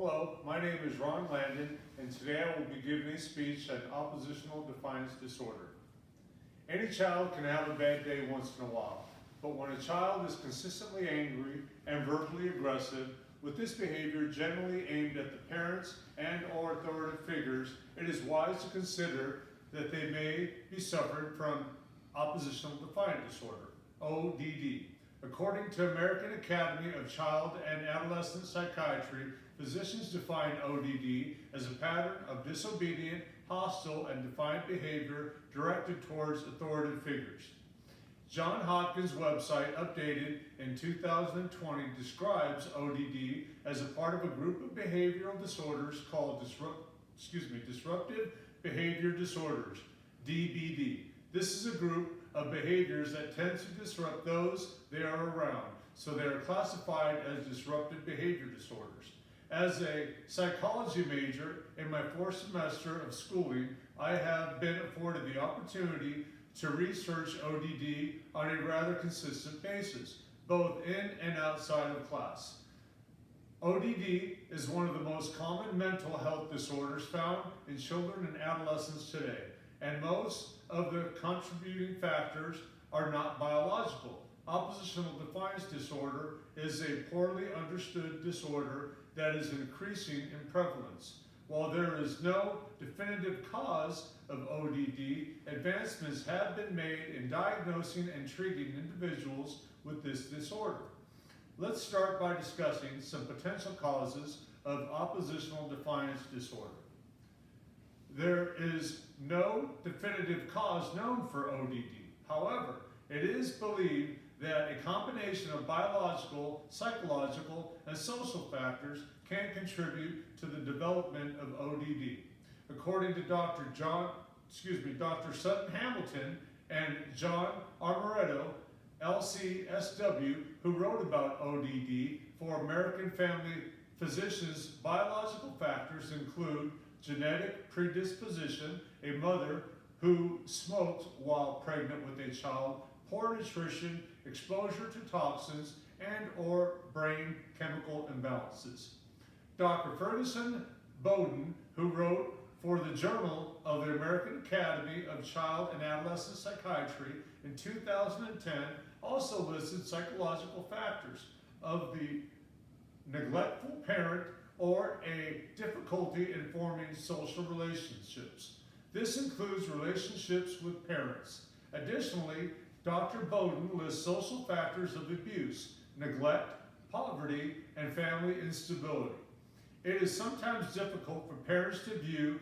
Hello, my name is Ron Landon, and today I will be giving a speech on oppositional defiance disorder. Any child can have a bad day once in a while, but when a child is consistently angry and verbally aggressive, with this behavior generally aimed at the parents and or authoritative figures, it is wise to consider that they may be suffering from oppositional defiance disorder, ODD. According to American Academy of Child and Adolescent Psychiatry, physicians define ODD as a pattern of disobedient, hostile, and defiant behavior directed towards authoritative figures. Johns Hopkins website, updated in 2020, describes ODD as a part of a group of behavioral disorders called disruptive behavior disorders, DBD. This is a group of behaviors that tend to disrupt those they are around, so they are classified as disruptive behavior disorders. As a psychology major in my fourth semester of schooling, I have been afforded the opportunity to research ODD on a rather consistent basis, both in and outside of class. ODD is one of the most common mental health disorders found in children and adolescents today, and most of the contributing factors are not biological. Oppositional defiance disorder is a poorly understood disorder that is increasing in prevalence. While there is no definitive cause of ODD, advancements have been made in diagnosing and treating individuals with this disorder. Let's start by discussing some potential causes of oppositional defiance disorder. There is no definitive cause known for ODD. However, it is believed that a combination of biological, psychological, and social factors can contribute to the development of ODD. According to Dr. Sutton Hamilton and John Armoretto, LCSW, who wrote about ODD for American Family Physicians, biological factors include genetic predisposition, a mother who smoked while pregnant with a child, poor nutrition, exposure to toxins, and or brain chemical imbalances. Dr. Ferguson Bowden, who wrote for the Journal of the American Academy of Child and Adolescent Psychiatry in 2010, also listed psychological factors of the neglectful parent or a difficulty in forming social relationships. This includes relationships with parents. Additionally, Dr. Bowden lists social factors of abuse, neglect, poverty, and family instability. It is sometimes difficult for parents to view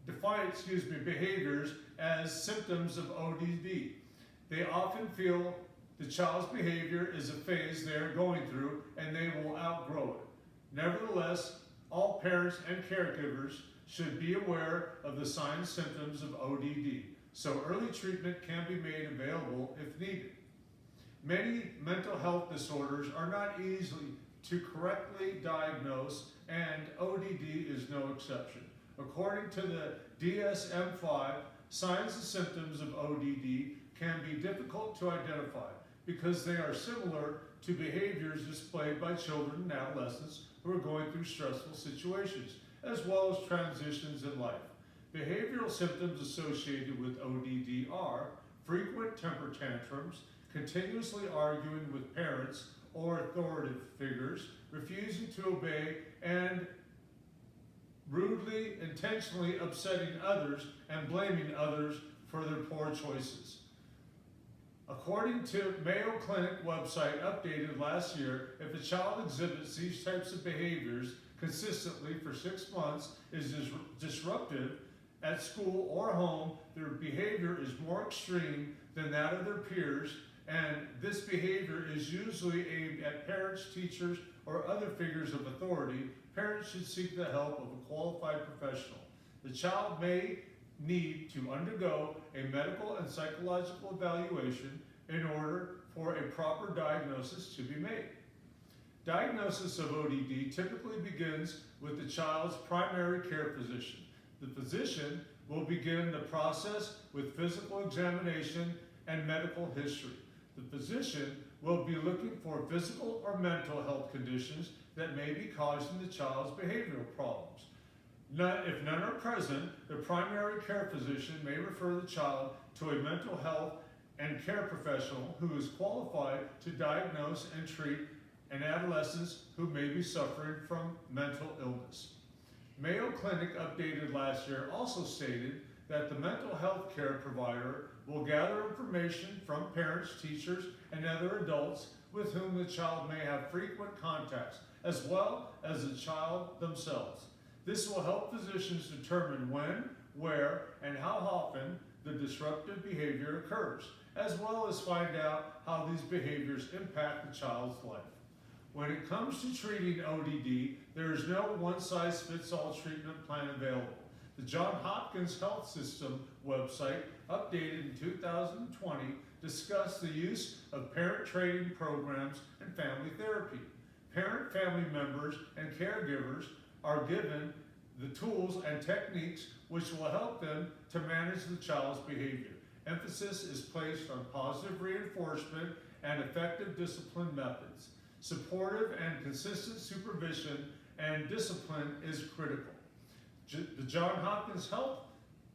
defiant behaviors as symptoms of ODD. They often feel the child's behavior is a phase they are going through and they will outgrow it. Nevertheless, all parents and caregivers should be aware of the signs and symptoms of ODD, so early treatment can be made available if needed. Many mental health disorders are not easy to correctly diagnose, and ODD is no exception. According to the DSM-5, signs and symptoms of ODD can be difficult to identify because they are similar to behaviors displayed by children and adolescents who are going through stressful situations, as well as transitions in life. Behavioral symptoms associated with ODD are frequent temper tantrums, continuously arguing with parents or authoritative figures, refusing to obey, and rudely, intentionally upsetting others and blaming others for their poor choices. According to Mayo Clinic website updated last year, if a child exhibits these types of behaviors consistently for 6 months, is disruptive at school or home, their behavior is more extreme than that of their peers, and this behavior is usually aimed at parents, teachers, or other figures of authority, parents should seek the help of a qualified professional. The child may need to undergo a medical and psychological evaluation in order for a proper diagnosis to be made. Diagnosis of ODD typically begins with the child's primary care physician. The physician will begin the process with physical examination and medical history. The physician will be looking for physical or mental health conditions that may be causing the child's behavioral problems. If none are present, the primary care physician may refer the child to a mental health and care professional who is qualified to diagnose and treat an adolescent who may be suffering from mental illness. Mayo Clinic, updated last year, also stated that the mental health care provider will gather information from parents, teachers, and other adults with whom the child may have frequent contacts, as well as the child themselves. This will help physicians determine when, where, and how often the disruptive behavior occurs, as well as find out how these behaviors impact the child's life. When it comes to treating ODD, there is no one-size-fits-all treatment plan available. The Johns Hopkins Health System website, updated in 2020, discussed the use of parent training programs and family therapy. Parent, family members, and caregivers are given the tools and techniques which will help them to manage the child's behavior. Emphasis is placed on positive reinforcement and effective discipline methods. Supportive and consistent supervision and discipline is critical. The Johns Hopkins Health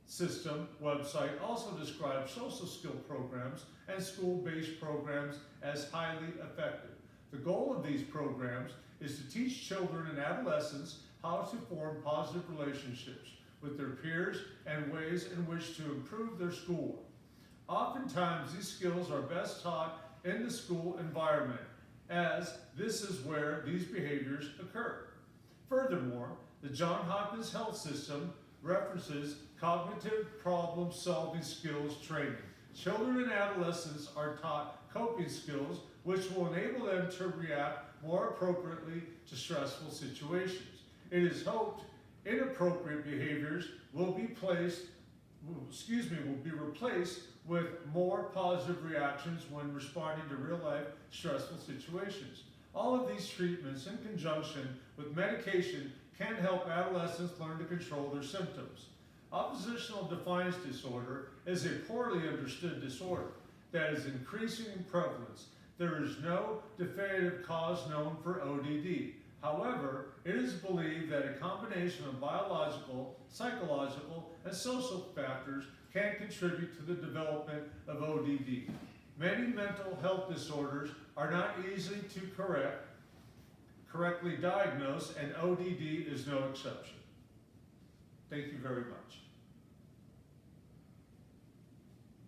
System website also describes social skill programs and school-based programs as highly effective. The goal of these programs is to teach children and adolescents how to form positive relationships with their peers and ways in which to improve their schoolwork. Oftentimes, these skills are best taught in the school environment, as this is where these behaviors occur. Furthermore, the Johns Hopkins Health System references cognitive problem-solving skills training. Children and adolescents are taught coping skills which will enable them to react more appropriately to stressful situations. It is hoped inappropriate behaviors will be replaced with more positive reactions when responding to real-life stressful situations. All of these treatments, in conjunction with medication, can help adolescents learn to control their symptoms. Oppositional defiance disorder is a poorly understood disorder that is increasing in prevalence. There is no definitive cause known for ODD. However, it is believed that a combination of biological, psychological, and social factors can contribute to the development of ODD. Many mental health disorders are not easy to correctly diagnose, and ODD is no exception. Thank you very much.